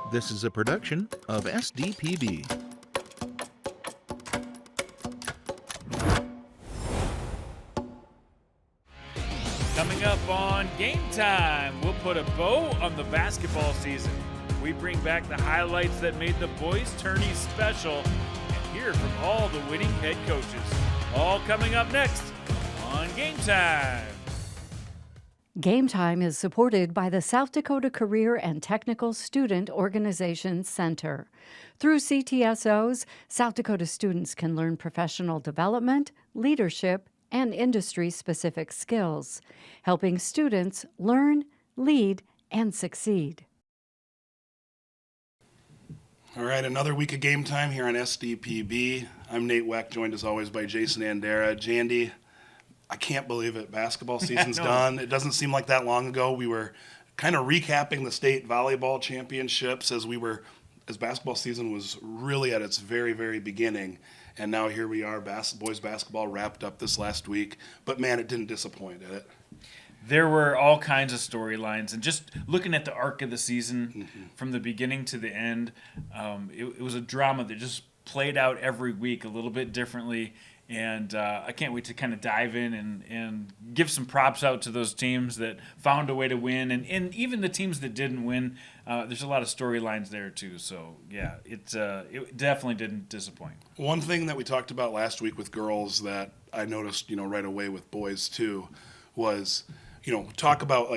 This is a production of SDPB. Coming up on Game Time, we'll put a bow on the basketball season. We bring back the highlights that made the boys' tourneys special and hear from all the winning head coaches. All coming up next on Game Time. Game Time is supported by the South Dakota Career and Technical Student Organization Center. Through CTSOs, South Dakota students can learn professional development, leadership, and industry-specific skills, helping students learn, lead, and succeed. All right, another week of Game Time here on SDPB. I'm Nate Weck, joined as always by Jason Andera. Jandy, I can't believe it. Basketball season's done. It doesn't seem like that long ago. We were kind of recapping the state volleyball championships as basketball season was really at its very, very beginning. And now here we are, boys basketball wrapped up this last week. But man, it didn't disappoint, did it? There were all kinds of storylines, and just looking at the arc of the season from the beginning to the end, it was a drama that just played out every week a little bit differently. And I can't wait to kind of dive in and give some props out to those teams that found a way to win. And even the teams that didn't win, there's a lot of storylines there too. So, yeah, it definitely didn't disappoint. One thing that we talked about last week with girls that I noticed, right away with boys too, was, we can talk about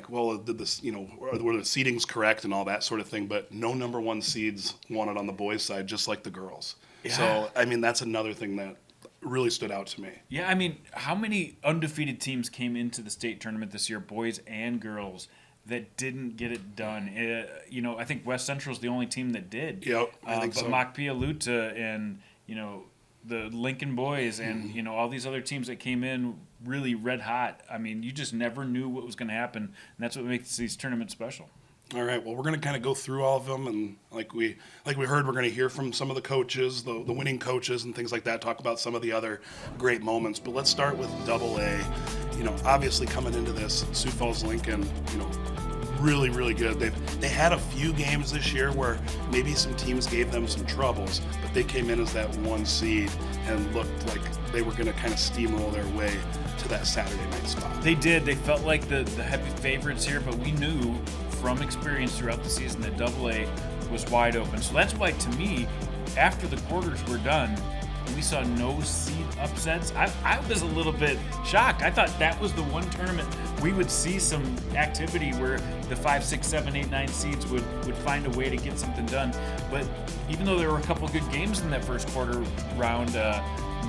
well, did this, were the seedings correct and all that sort of thing, but no number one seeds wanted on the boys' side, just like the girls. Yeah. So, that's another thing that really stood out to me. Yeah, how many undefeated teams came into the state tournament this year, boys and girls, that didn't get it done? I think West Central's the only team that did. Yep, I think so. But Machpealuta and, the Lincoln boys and, all these other teams that came in really red hot. You just never knew what was going to happen, and that's what makes these tournaments special. All right, well, we're going to kind of go through all of them, and like we heard, we're going to hear from some of the coaches, the winning coaches and things like that, talk about some of the other great moments. But let's start with AA. Obviously coming into this, Sioux Falls Lincoln, really, really good. They had a few games this year where maybe some teams gave them some troubles, but they came in as that one seed and looked like they were going to kind of steamroll their way to that Saturday night spot. They did. They felt like the heavy favorites here, but we knew from experience throughout the season that AA was wide open. So that's why, to me, after the quarters were done, we saw no seed upsets. I was a little bit shocked. I thought that was the one tournament we would see some activity where the 5, 6, 7, 8, 9 seeds would find a way to get something done. But even though there were a couple good games in that first quarter round,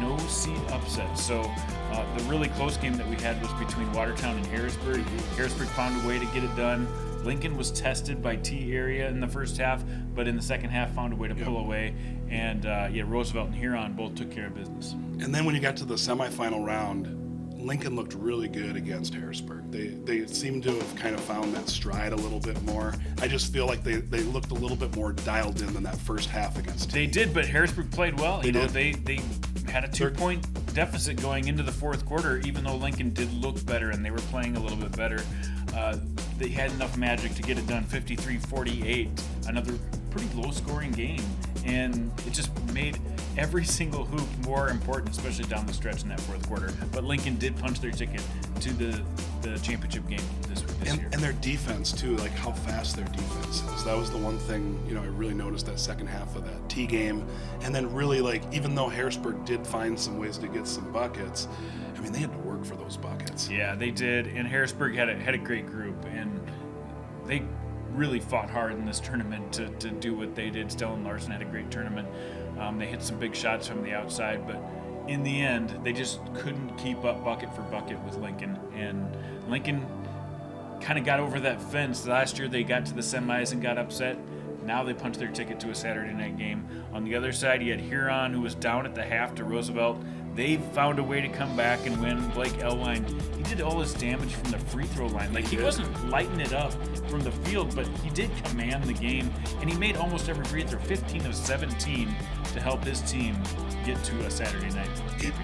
no seed upsets. So the really close game that we had was between Watertown and Harrisburg. Harrisburg found a way to get it done. Lincoln was tested by T-Area in the first half, but in the second half found a way to pull away. And, Roosevelt and Huron both took care of business. And then when you got to the semifinal round, Lincoln looked really good against Harrisburg. They seemed to have kind of found that stride a little bit more. I just feel like they looked a little bit more dialed in than that first half against They did, but Harrisburg played well. They did. They had a 2-point deficit going into the fourth quarter, even though Lincoln did look better and they were playing a little bit better. They had enough magic to get it done, 53-48, another pretty low-scoring game. And it just made every single hoop more important, especially down the stretch in that fourth quarter. But Lincoln did punch their ticket to the championship game this year. And their defense, too, like how fast their defense is. That was the one thing, I really noticed that second half of that T game. And then really, even though Harrisburg did find some ways to get some buckets, they had to work for those buckets. Yeah, they did. And Harrisburg had a great group, and they really fought hard in this tournament to do what they did. Stellan Larson had a great tournament. They hit some big shots from the outside, but in the end, they just couldn't keep up bucket for bucket with Lincoln. And Lincoln kind of got over that fence. Last year, they got to the semis and got upset. Now they punched their ticket to a Saturday night game. On the other side, you had Huron, who was down at the half to Roosevelt. they found a way to come back and win. Blake Elwine, he did all his damage from the free throw line. Like, he wasn't lighting it up from the field, but he did command the game, and he made almost every free throw, 15 of 17, to help his team get to a Saturday night.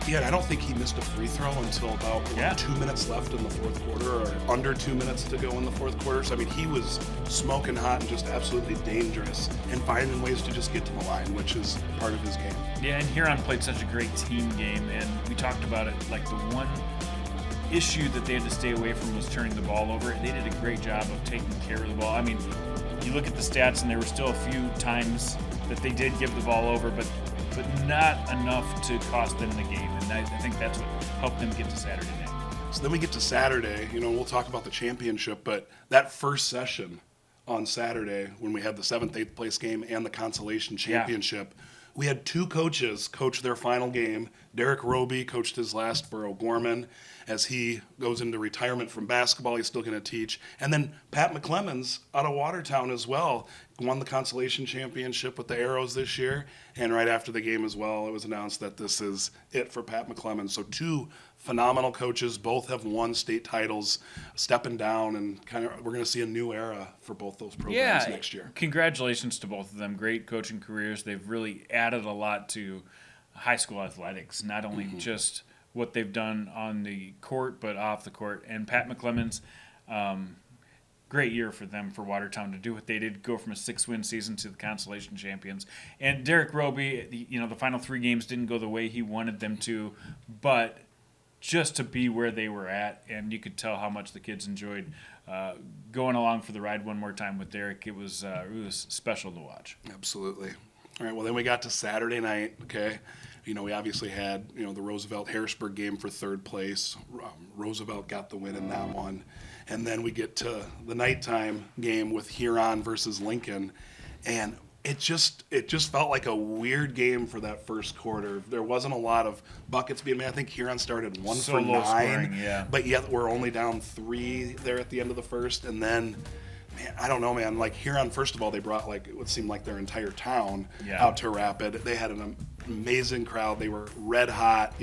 Yeah, I don't think he missed a free throw until about 2 minutes left in the fourth quarter, or under 2 minutes to go in the fourth quarter. So, I mean, he was smoking hot and just absolutely dangerous and finding ways to just get to the line, which is part of his game. Yeah, and Huron played such a great team game, and we talked about it. Like, the one issue that they had to stay away from was turning the ball over. They did a great job of taking care of the ball. I mean, you look at the stats, and there were still a few times that they did give the ball over, but not enough to cost them the game. And I think that's what helped them get to Saturday night. So then we get to Saturday. We'll talk about the championship, but that first session on Saturday, when we had the 7th, 8th place game and the consolation championship, we had 2 coaches coach their final game. Derek Roby coached his last for O'Gorman. As he goes into retirement from basketball, he's still going to teach. And then Pat McClemens out of Watertown as well won the consolation championship with the Arrows this year. And right after the game as well, it was announced that this is it for Pat McClemens. So 2 phenomenal coaches, both have won state titles, stepping down, and we're going to see a new era for both those programs next year. Congratulations to both of them. Great coaching careers. They've really added a lot to high school athletics, not only just what they've done on the court, but off the court. And Pat McClemens, great year for them, for Watertown, to do what they did, go from a 6-win season to the consolation champions. And Derek Roby, the final 3 games didn't go the way he wanted them to, but just to be where they were at, and you could tell how much the kids enjoyed going along for the ride one more time with Derek. It was special to watch. Absolutely. All right, well, then we got to Saturday night, okay? We obviously had, the Roosevelt-Harrisburg game for 3rd place. Roosevelt got the win in that one. And then we get to the nighttime game with Huron versus Lincoln. And it just felt like a weird game for that first quarter. There wasn't a lot of buckets being made. I think Huron started 1 for 9. Scoring, but yet we're only down 3 there at the end of the first. And then, man, I don't know, man. Like, Huron, first of all, they brought, like, it would seem like their entire town out to Rapid. They had an amazing crowd. They were red hot,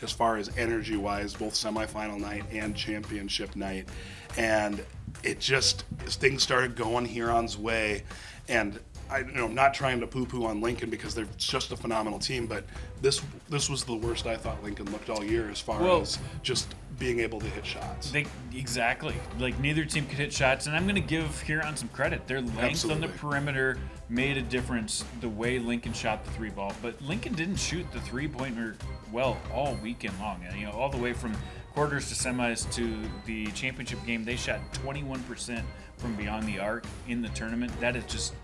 as far as energy-wise, both semifinal night and championship night. And things started going Huron's way. And I'm not trying to poo-poo on Lincoln, because they're just a phenomenal team, but this was the worst I thought Lincoln looked all year as far as just being able to hit shots. Exactly. Like, neither team could hit shots, and I'm going to give Huron some credit. Their length on the perimeter made a difference, the way Lincoln shot the 3 ball. But Lincoln didn't shoot the 3-pointer well all weekend long. And, all the way from quarters to semis to the championship game, they shot 21% from beyond the arc in the tournament. That is just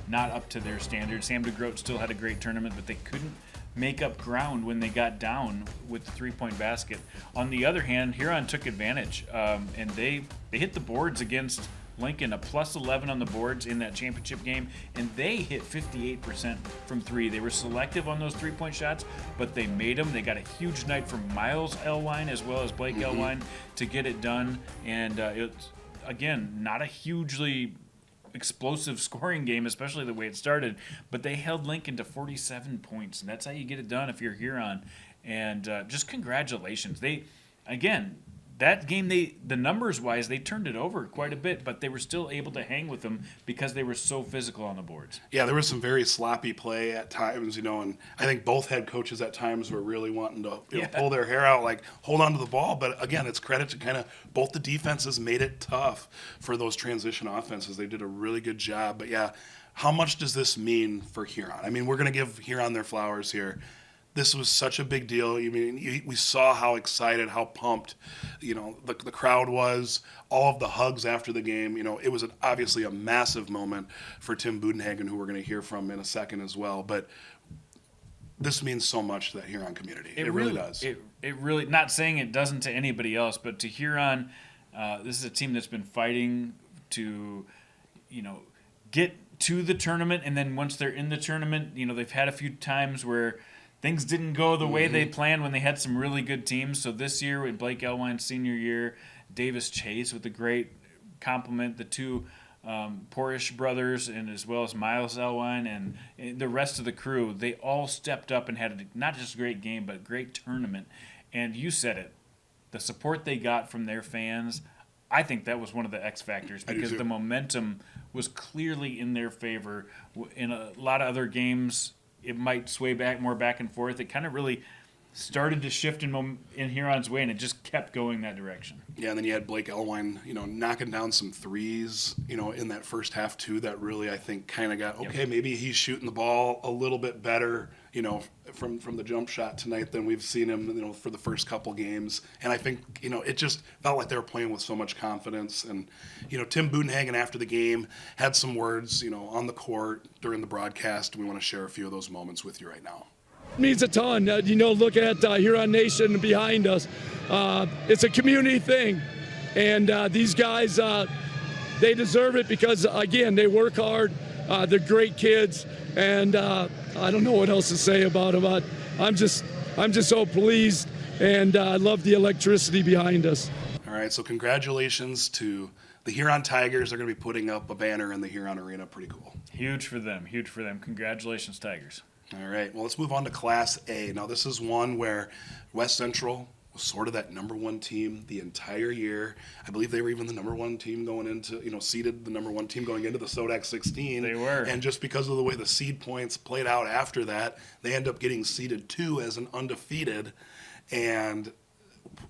not up to their standards. Sam DeGroat still had a great tournament, but they couldn't make up ground when they got down with the 3-point basket. On the other hand, Huron took advantage, and they hit the boards against Lincoln, a plus 11 on the boards in that championship game, and they hit 58% from 3. They were selective on those 3-point shots, but they made them. They got a huge night from Miles Elwine as well as Blake Elwine to get it done, and it's, again, not a hugely explosive scoring game, especially the way it started, but they held Lincoln to 47 points, and that's how you get it done if you're Huron. And just congratulations. That game, the numbers wise, they turned it over quite a bit, but they were still able to hang with them because they were so physical on the boards. Yeah, there was some very sloppy play at times, and I think both head coaches at times were really wanting to pull their hair out, like hold on to the ball. But again, it's credit to kind of both the defenses made it tough for those transition offenses. They did a really good job. But yeah, how much does this mean for Huron? I mean, we're going to give Huron their flowers here. This was such a big deal. I mean, we saw how excited, how pumped, the crowd was. All of the hugs after the game. It was obviously a massive moment for Tim Budenhagen, who we're going to hear from in a second as well. But this means so much to that Huron community. It really does. It really, not saying it doesn't to anybody else, but to Huron, this is a team that's been fighting to, get to the tournament. And then once they're in the tournament, they've had a few times where things didn't go the way they planned when they had some really good teams. So this year, with Blake Elwine's senior year, Davis Chase with a great compliment, the 2 Porish brothers, and as well as Miles Elwine and the rest of the crew, they all stepped up and had not just a great game, but a great tournament. And you said it, the support they got from their fans, I think that was one of the X factors, because the momentum was clearly in their favor. In a lot of other games, it might sway more back and forth. It kind of really started to shift in Huron's way, and it just kept going that direction. Yeah, and then you had Blake Elwine, knocking down some threes, in that first half too. That really, I think, kind of got maybe he's shooting the ball a little bit better, from the jump shot tonight than we've seen him, for the first couple games. And I think, it just felt like they were playing with so much confidence. And, Tim Budenhagen after the game had some words, on the court during the broadcast. We want to share a few of those moments with you right now. Means a ton. Look at Huron Nation behind us. It's a community thing, and these guys, they deserve it because, again, they work hard. They're great kids, and I don't know what else to say about them. But I'm just so pleased, and I love the electricity behind us. All right, so congratulations to the Huron Tigers. They're going to be putting up a banner in the Huron Arena. Pretty cool. Huge for them. Congratulations, Tigers. All right, well, let's move on to Class A. Now, this is one where West Central was sort of that number one team the entire year. I believe they were even the number one team going into, seeded the number one team going into the SODAC 16. They were. And just because of the way the seed points played out after that, they end up getting seeded 2 as an undefeated. And,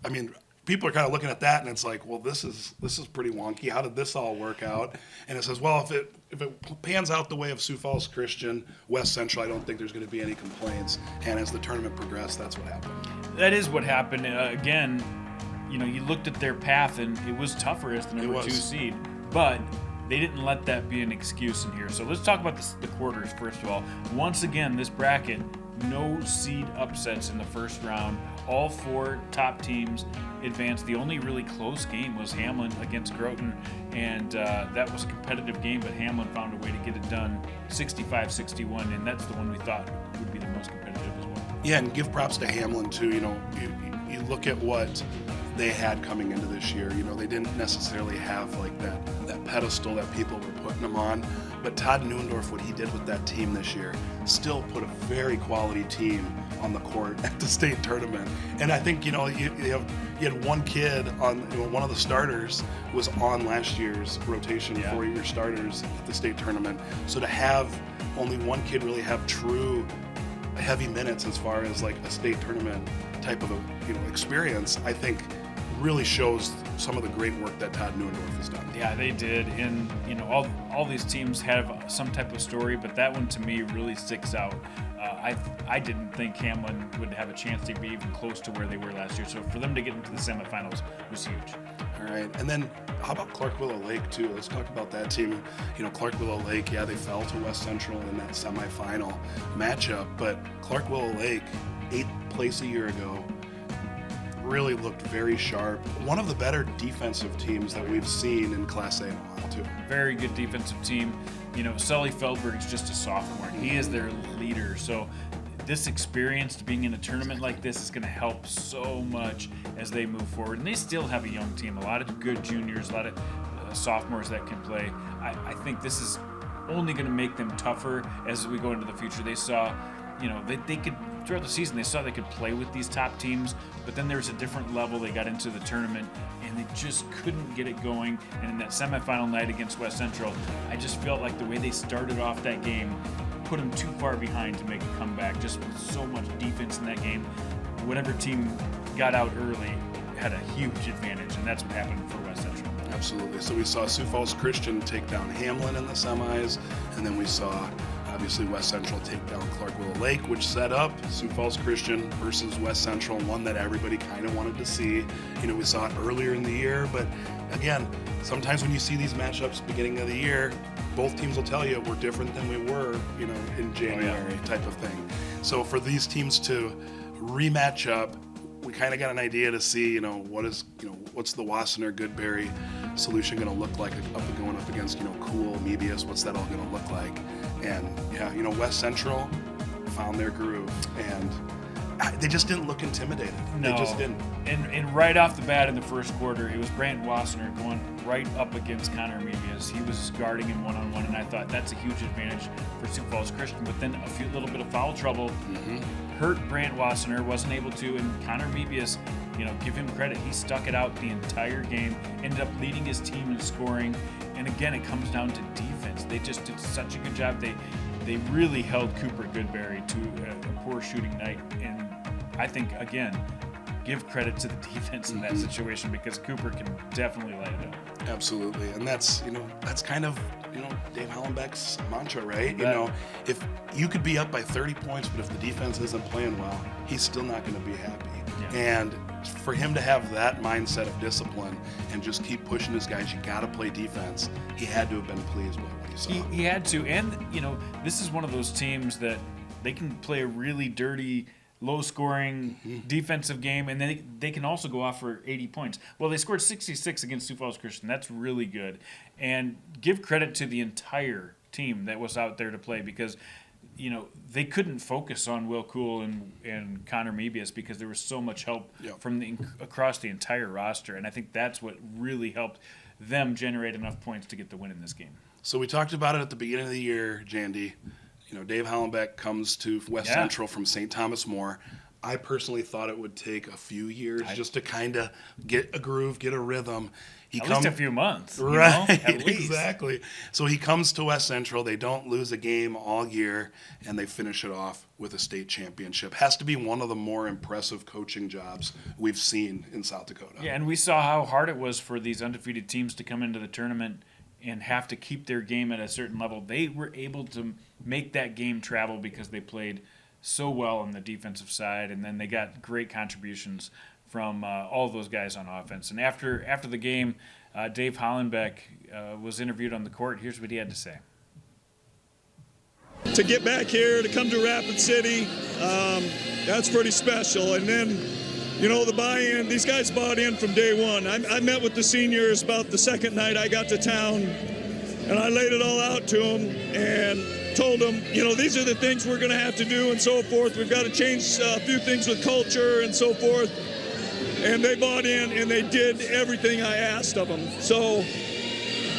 I mean, people are kind of looking at that, and it's like, well, this is pretty wonky. How did this all work out? And it says, well, if it pans out the way of Sioux Falls Christian, West Central, I don't think there's going to be any complaints. And as the tournament progressed, that's what happened. That is what happened. Again, you looked at their path, and it was tougher as the number 2 seed, but they didn't let that be an excuse in here. So let's talk about the quarters first of all. Once again, this bracket, no seed upsets in the first round. All 4 top teams advanced. The only really close game was Hamlin against Groton, and that was a competitive game, but Hamlin found a way to get it done 65-61, and that's the one we thought would be the most competitive as well. Yeah, and give props to Hamlin, too. You look at what they had coming into this year. They didn't necessarily have like that pedestal that people were putting them on. But Todd Neuendorf, what he did with that team this year, still put a very quality team on the court at the state tournament. And I think, you had one kid on, one of the starters was on last year's rotation for your starters at the state tournament. So to have only one kid really have true heavy minutes as far as like a state tournament type of experience, I think really shows some of the great work that Todd Neuendorf has done. Yeah, they did. And, all these teams have some type of story, but that one to me really sticks out. I didn't think Hamlin would have a chance to be even close to where they were last year. So for them to get into the semifinals was huge. All right. And then how about Clark Willow Lake, too? Let's talk about that team. Clark Willow Lake, they fell to West Central in that semifinal matchup. But Clark Willow Lake, 8th place a year ago, really looked very sharp. One of the better defensive teams that we've seen in Class A in a while, too. Very good defensive team. Sully Feldberg's just a sophomore. He is their leader. So this experience to being in a tournament like this is going to help so much as they move forward. And they still have a young team, a lot of good juniors, a lot of sophomores that can play. I think this is only going to make them tougher as we go into the future. They saw, they could, throughout the season, they saw they could play with these top teams, but then there was a different level. They got into the tournament, and they just couldn't get it going. And in that semifinal night against West Central, I just felt like the way they started off that game put them too far behind to make a comeback. Just with so much defense in that game, whatever team got out early had a huge advantage, and that's what happened for West Central. Absolutely. So we saw Sioux Falls Christian take down Hamlin in the semis, and then we saw obviously West Central take down Clark Willow Lake, which set up Sioux Falls Christian versus West Central, one that everybody kind of wanted to see. We saw it earlier in the year, but again, sometimes when you see these matchups beginning of the year, both teams will tell you we're different than we were, in January type of thing. So for these teams to rematch up, we kind of got an idea to see, what's the Wassenaar Goodberry solution going to look like going up against, Cool, Mebius, what's that all going to look like? And West Central found their groove, and they just didn't look intimidated. No. They just didn't. And right off the bat in the first quarter, it was Brant Wassenaar going right up against Connor Mebius. He was guarding him one-on-one, and I thought that's a huge advantage for Sioux Falls Christian. But then a little bit of foul trouble hurt Brant Wassenaar, wasn't able to, and Connor Mebius, give him credit. He stuck it out the entire game, ended up leading his team in scoring. And again, it comes down to defense. They just did such a good job. They really held Cooper Goodberry to a poor shooting night. And I think, again, give credit to the defense in that situation, because Cooper can definitely light it up. Absolutely. And that's kind of, Dave Hollenbeck's mantra, right? Yeah. If you could be up by 30 points, but if the defense isn't playing well, he's still not going to be happy. Yeah. And for him to have that mindset of discipline and just keep pushing his guys, you got to play defense. He had to have been pleased with what he saw. He had to. And, this is one of those teams that they can play a really dirty, low-scoring defensive game, and then they can also go off for 80 points. Well, they scored 66 against Sioux Falls Christian. That's really good. And give credit to the entire team that was out there to play, because they couldn't focus on Will Cool and Connor Mebius because there was so much help from across the entire roster, and I think that's what really helped them generate enough points to get the win in this game. So we talked about it at the beginning of the year, Jandy. Dave Hollenbeck comes to West Central from St. Thomas More. I personally thought it would take a few years just to kind of get a groove, get a rhythm. At least a few months. Right, at least. Exactly. So he comes to West Central. They don't lose a game all year, and they finish it off with a state championship. Has to be one of the more impressive coaching jobs we've seen in South Dakota. Yeah, and we saw how hard it was for these undefeated teams to come into the tournament and have to keep their game at a certain level. They were able to make that game travel because they played so well on the defensive side, and then they got great contributions from all those guys on offense. And after the game, Dave Hollenbeck was interviewed on the court. Here's what he had to say. To get back here, to come to Rapid City, that's pretty special. And then, the buy-in, these guys bought in from day one. I met with the seniors about the second night I got to town, and I laid it all out to them and told them, these are the things we're going to have to do and so forth. We've got to change a few things with culture and so forth. And they bought in, and they did everything I asked of them. So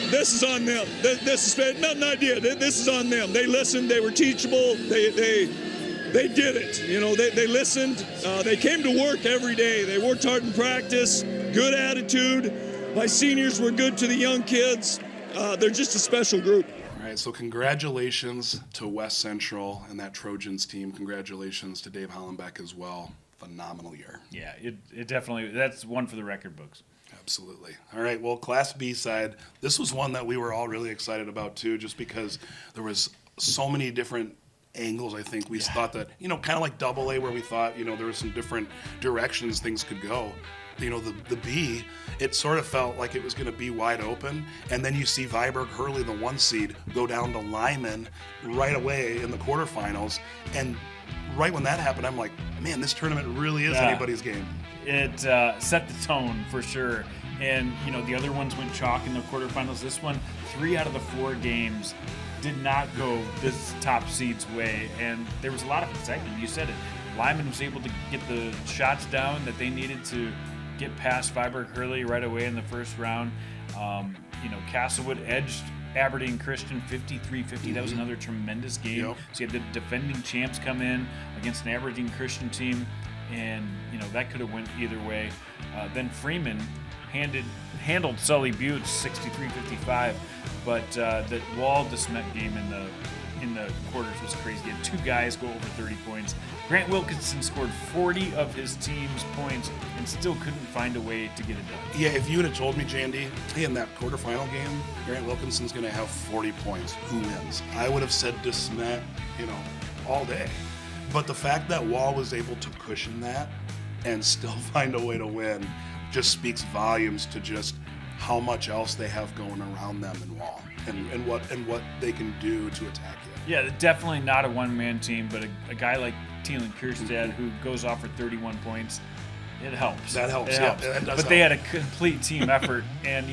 this is on them. This is not an idea. This is on them. They listened. They were teachable. They did it. They listened. They came to work every day. They worked hard in practice. Good attitude. My seniors were good to the young kids. They're just a special group. All right, so congratulations to West Central and that Trojans team. Congratulations to Dave Hollenbeck as well. Phenomenal year. Yeah, it definitely, that's one for the record books. Absolutely. All right, well, Class B side, this was one that we were all really excited about too, just because there was so many different angles. I think we thought that, kind of like Double A, where we thought, there were some different directions things could go. The B, it sort of felt like it was going to be wide open, and then you see Viborg Hurley, the 1 seed, go down to Lyman right away in the quarterfinals, and right when that happened, I'm like, man, this tournament really is anybody's game. It set the tone for sure. And, the other ones went chalk in the quarterfinals. This one, 3 out of the 4 games did not go this top seed's way. And there was a lot of excitement. You said it. Lyman was able to get the shots down that they needed to get past Viborg Hurley right away in the first round. Castlewood edged Aberdeen Christian 53-50. That was another tremendous game. Yep. So you had the defending champs come in against an Aberdeen Christian team, and that could have went either way. Then Freeman handled Sully Butte 63-55, but the Wall DeSmet game in the quarters was crazy. You had 2 guys go over 30 points. Grant Wilkinson scored 40 of his team's points and still couldn't find a way to get it done. Yeah, if you would have told me, Jandy, hey, in that quarterfinal game, Grant Wilkinson's going to have 40 points, who wins? I would have said DeSmet, all day. But the fact that Wall was able to cushion that and still find a way to win just speaks volumes to just how much else they have going around them in Wall and what they can do to attack you. Yeah, definitely not a one-man team, but a guy like Thielen Kierstead who goes off for 31 points, it helps. That helps, It yeah, helps. that does But they help. had a complete team effort, and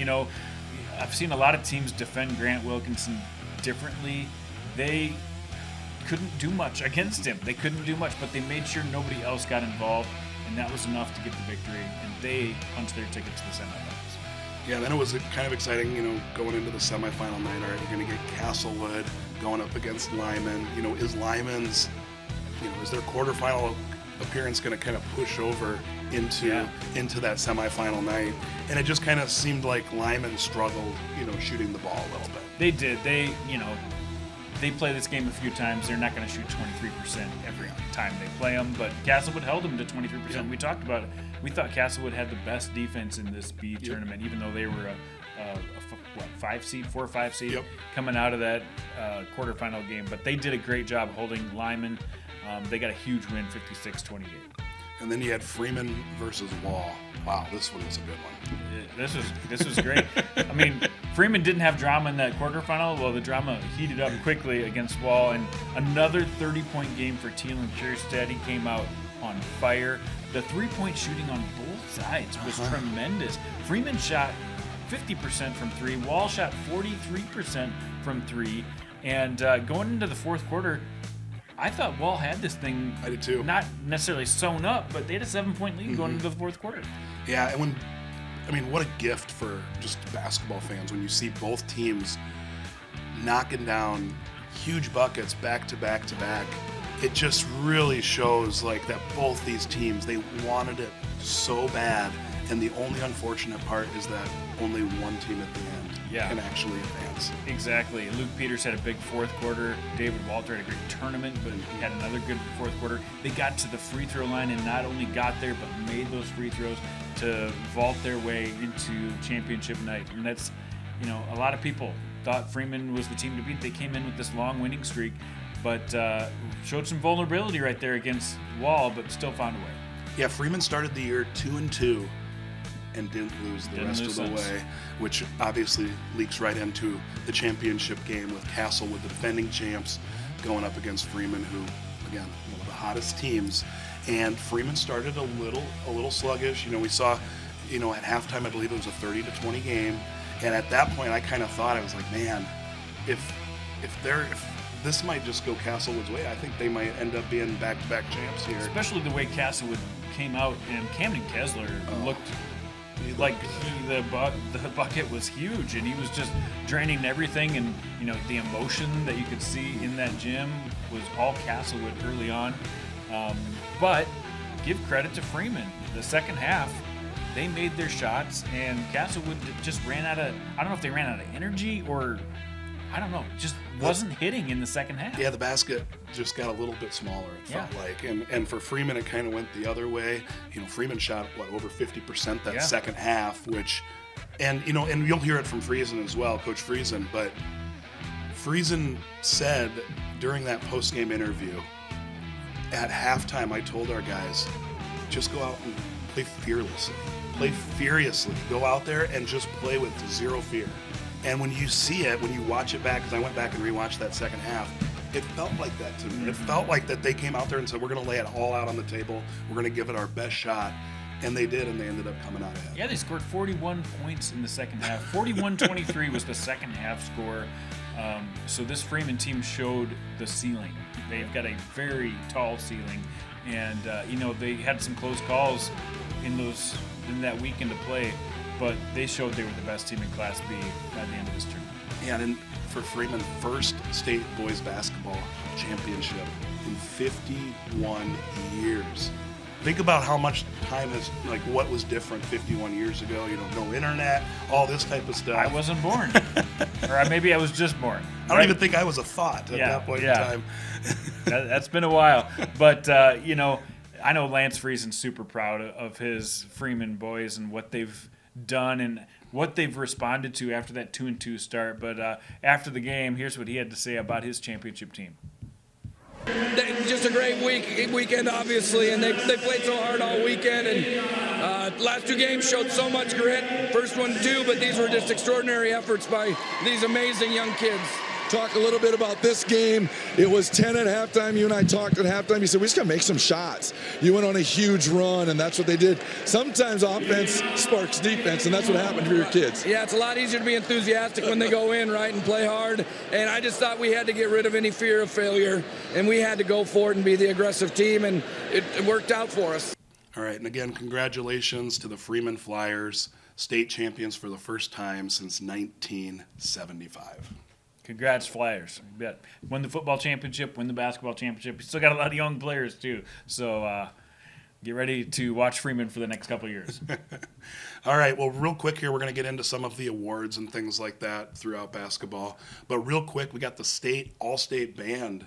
I've seen a lot of teams defend Grant Wilkinson differently. They couldn't do much against him. They couldn't do much, but they made sure nobody else got involved, and that was enough to get the victory, and they punched their ticket to the semifinals. Yeah, then it was kind of exciting, going into the semifinal night. All right, you're going to get Castlewood going up against Lyman. Is Lyman's, is their quarterfinal appearance going to kind of push over into that semifinal night? And it just kind of seemed like Lyman struggled, shooting the ball a little bit. They did. They play this game a few times. They're not going to shoot 23% every time they play them, but Castlewood held them to 23%. Yep. We talked about it. We thought Castlewood had the best defense in this B tournament, even though they were a 4 or 5 seed coming out of that quarterfinal game. But they did a great job holding Lyman. They got a huge win, 56-28. And then you had Freeman versus Wall. Wow, this one was a good one. This was great. I mean, Freeman didn't have drama in that quarterfinal. Well, the drama heated up quickly against Wall, and another 30-point game for Thielen Kierstead. He came out on fire. The three-point shooting on both sides was tremendous. Freeman shot 50% from three. Wall shot 43% from three. And going into the fourth quarter, I thought Wall had this thing. I did too. Not necessarily sewn up, but they had a 7-point lead going into the fourth quarter. Yeah, and what a gift for just basketball fans when you see both teams knocking down huge buckets back to back to back. It just really shows like that both these teams, they wanted it so bad, and the only unfortunate part is that only one team at the end can actually advance. Exactly. Luke Peters had a big fourth quarter. David Walter had a great tournament, but he had another good fourth quarter. They got to the free throw line and not only got there, but made those free throws to vault their way into championship night. And that's, a lot of people thought Freeman was the team to beat. They came in with this long winning streak, but showed some vulnerability right there against Wall, but still found a way. Yeah, Freeman started the year 2-2 and didn't lose the rest of the way, which obviously leaks right into the championship game with Castlewood, the defending champs, going up against Freeman, who, again, one of the hottest teams. And Freeman started a little sluggish. We saw, at halftime, I believe it was a 30-20 game. And at that point, I kind of thought, I was like, man, if this might just go Castlewood's way, I think they might end up being back-to-back champs here. Especially the way Castlewood came out, and Camden Kessler looked like the bucket was huge, and he was just draining everything. And the emotion that you could see in that gym was all Castlewood early on. But give credit to Freeman. The second half, they made their shots, and Castlewood just ran out of, I don't know if they ran out of energy or, I don't know, just wasn't hitting in the second half. Yeah, the basket just got a little bit smaller, it felt like. And for Freeman, it kind of went the other way. Freeman shot, over 50% that second half, which, and you'll hear it from Friesen as well, Coach Friesen, but Friesen said during that post-game interview, at halftime, I told our guys, just go out and play fearlessly. Play furiously. Go out there and just play with zero fear. And when you see it, when you watch it back, because I went back and rewatched that second half, it felt like that to me. It felt like that they came out there and said, we're going to lay it all out on the table. We're going to give it our best shot. And they did, and they ended up coming out ahead. Yeah, they scored 41 points in the second half. 41-23 was the second half score. So this Freeman team showed the ceiling. They've got a very tall ceiling. And, they had some close calls in that weekend to play, but they showed they were the best team in Class B by the end of this tournament. Yeah, and for Freeman, first state boys basketball championship in 51 years. Think about how much time has, what was different 51 years ago, no internet, all this type of stuff. I wasn't born. Or maybe I was just born. I don't even think I was a thought at that point in time. That's been a while. But, I know Lance Friesen's super proud of his Freeman boys and what they've done and what they've responded to after that 2-2 start. But after the game, here's what he had to say about his championship team. Just a great weekend, obviously, and they played so hard all weekend. And last two games showed so much grit. First one too, but these were just extraordinary efforts by these amazing young kids. talk a little bit about this game. It was 10 at halftime. You and I talked at halftime. You said, we just got to make some shots. You went on a huge run, and that's what they did. Sometimes offense sparks defense, and that's what happened for your kids. Yeah, it's a lot easier to be enthusiastic when they go in, right, and play hard. And I just thought we had to get rid of any fear of failure, and we had to go for it and be the aggressive team, and it worked out for us. All right, and again, congratulations to the Freeman Flyers, state champions for the first time since 1975. Congrats, Flyers. You bet. Win the football championship, win the basketball championship. You still got a lot of young players, too. So get ready to watch Freeman for the next couple of years. All right, well, real quick here, we're going to get into some of the awards and things like that throughout basketball. But real quick, we got the all-state band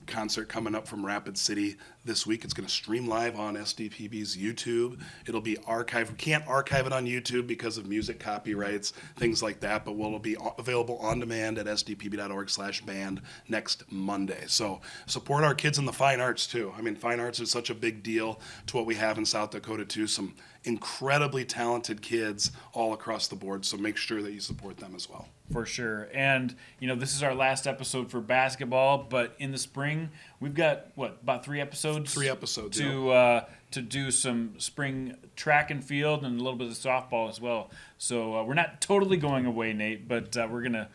concert coming up from Rapid City this week. It's going to stream live on SDPB's YouTube. It'll be archived. We can't archive it on YouTube because of music copyrights, things like that, but it'll be available on demand at sdpb.org/band next Monday. So support our kids in the fine arts too. I mean, fine arts is such a big deal to what we have in South Dakota too. Some incredibly talented kids all across the board, so make sure that you support them as well. For sure. And, this is our last episode for basketball, but in the spring, we've got, about 3 episodes? 3 episodes, to do some spring track and field and a little bit of softball as well. So we're not totally going away, Nate, but we're going to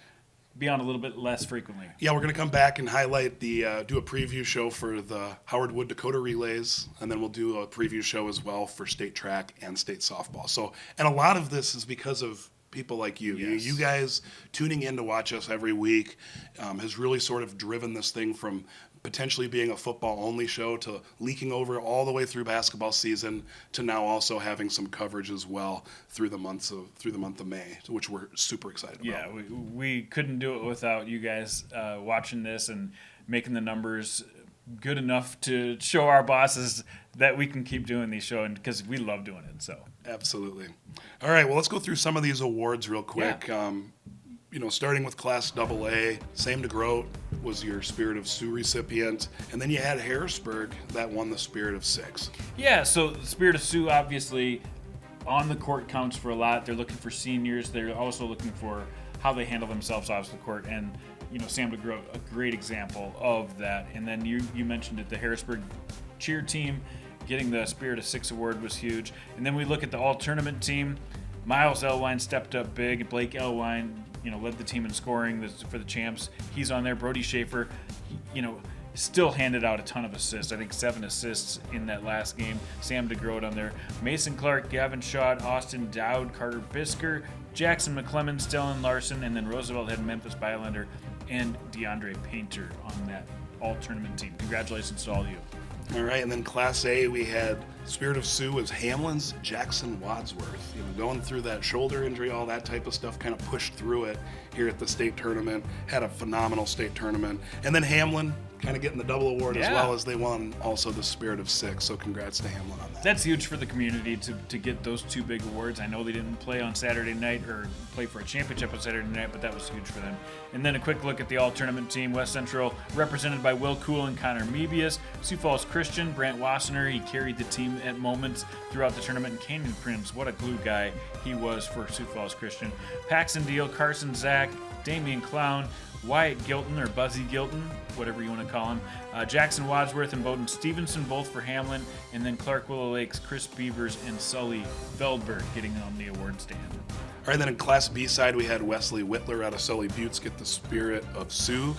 be on a little bit less frequently. Yeah, we're going to come back and highlight do a preview show for the Howard Wood Dakota Relays, and then we'll do a preview show as well for state track and state softball. So, and a lot of this is because of people like you. Yes. You guys tuning in to watch us every week has really sort of driven this thing from potentially being a football-only show to leaking over all the way through basketball season to now also having some coverage as well through the month of May, which we're super excited about. Yeah, we couldn't do it without you guys watching this and making the numbers good enough to show our bosses that we can keep doing these shows, because we love doing it. So absolutely. All right, well, let's go through some of these awards real quick. Yeah. Starting with Class AA, Sam DeGroat was your Spirit of Sioux recipient, and then you had Harrisburg that won the Spirit of 6. Yeah, so the Spirit of Sioux obviously on the court counts for a lot. They're looking for seniors. They're also looking for how they handle themselves off the court, and Sam DeGroat, a great example of that. And then you mentioned it, the Harrisburg cheer team getting the Spirit of 6 award was huge. And then we look at the all-tournament team. Miles Elwine stepped up big. Blake Elwine, led the team in scoring for the champs. He's on there. Brody Schaefer, still handed out a ton of assists. I think 7 assists in that last game. Sam DeGroat on there. Mason Clark, Gavin Schott, Austin Dowd, Carter Bisker, Jackson McClemmon, Stellan Larson, and then Roosevelt had Memphis Bylander and DeAndre Painter on that all-tournament team. Congratulations to all of you. All right, and then Class A, we had Spirit of Sioux as Hamlin's Jackson Wadsworth. Going through that shoulder injury, all that type of stuff, kind of pushed through it here at the state tournament. Had a phenomenal state tournament. And then Hamlin kind of getting the double award as well as they won also the Spirit of 6. So congrats to Hamlin on that. That's huge for the community to get those 2 big awards. I know they didn't play on Saturday night or play for a championship on Saturday night, but that was huge for them. And then a quick look at the all-tournament team. West Central represented by Will Cool and Connor Mebius. Sioux Falls Christian, Brant Wassener, he carried the team at moments throughout the tournament. And Canyon Prince, what a glue guy he was for Sioux Falls Christian. Paxton Deal, Carson Zach, Damian Clown, Wyatt Gilton, or Buzzy Gilton, whatever you want to call him, Jackson Wadsworth and Bowden Stevenson, both for Hamlin, and then Clark Willow Lakes, Chris Beavers, and Sully Feldberg getting on the award stand. All right, then in Class B side, we had Wesley Whitler out of Sully Buttes get the Spirit of Sioux.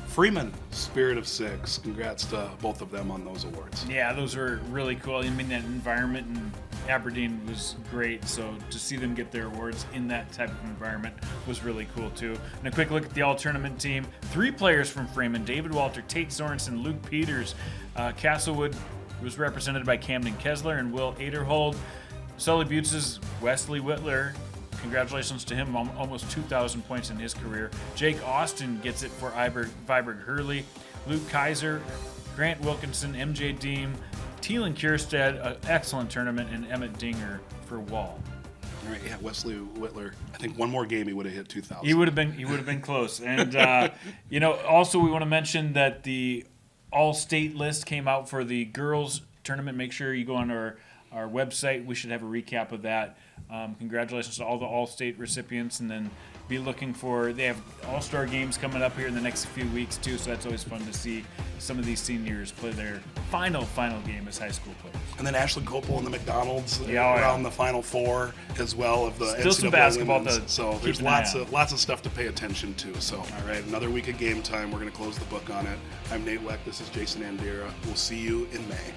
Freeman, Spirit of 6. Congrats to both of them on those awards. Yeah, those were really cool. I mean, that environment in Aberdeen was great, so to see them get their awards in that type of environment was really cool too. And a quick look at the all-tournament team. 3 players from Freeman: David Walter, Tate Sorensen, Luke Peters. Castlewood was represented by Camden Kessler and Will Aderhold. Sully Buttes' Wesley Whitler. Congratulations to him, almost 2,000 points in his career. Jake Austin gets it for Viborg Hurley. Luke Kaiser, Grant Wilkinson, MJ Deem, Thielen Kierstead, an excellent tournament, and Emmett Dinger for Wall. All right, yeah, Wesley Whitler. I think one more game he would have hit 2,000. He would have been close. And also we want to mention that the all-state list came out for the girls tournament. Make sure you go on our website. We should have a recap of that. Congratulations to all the all-state recipients, and then be looking for. They have all-star games coming up here in the next few weeks too, so that's always fun to see some of these seniors play their final game as high school players. And then Ashley Copel and the McDonald's Yeah, around the Final Four as well of the Still some NCAA basketball women's. So keep there's an eye lots of stuff to pay attention to. So all right, another week of Game Time. We're going to close the book on it. I'm Nate Weck. This is Jason Andera. We'll see you in May.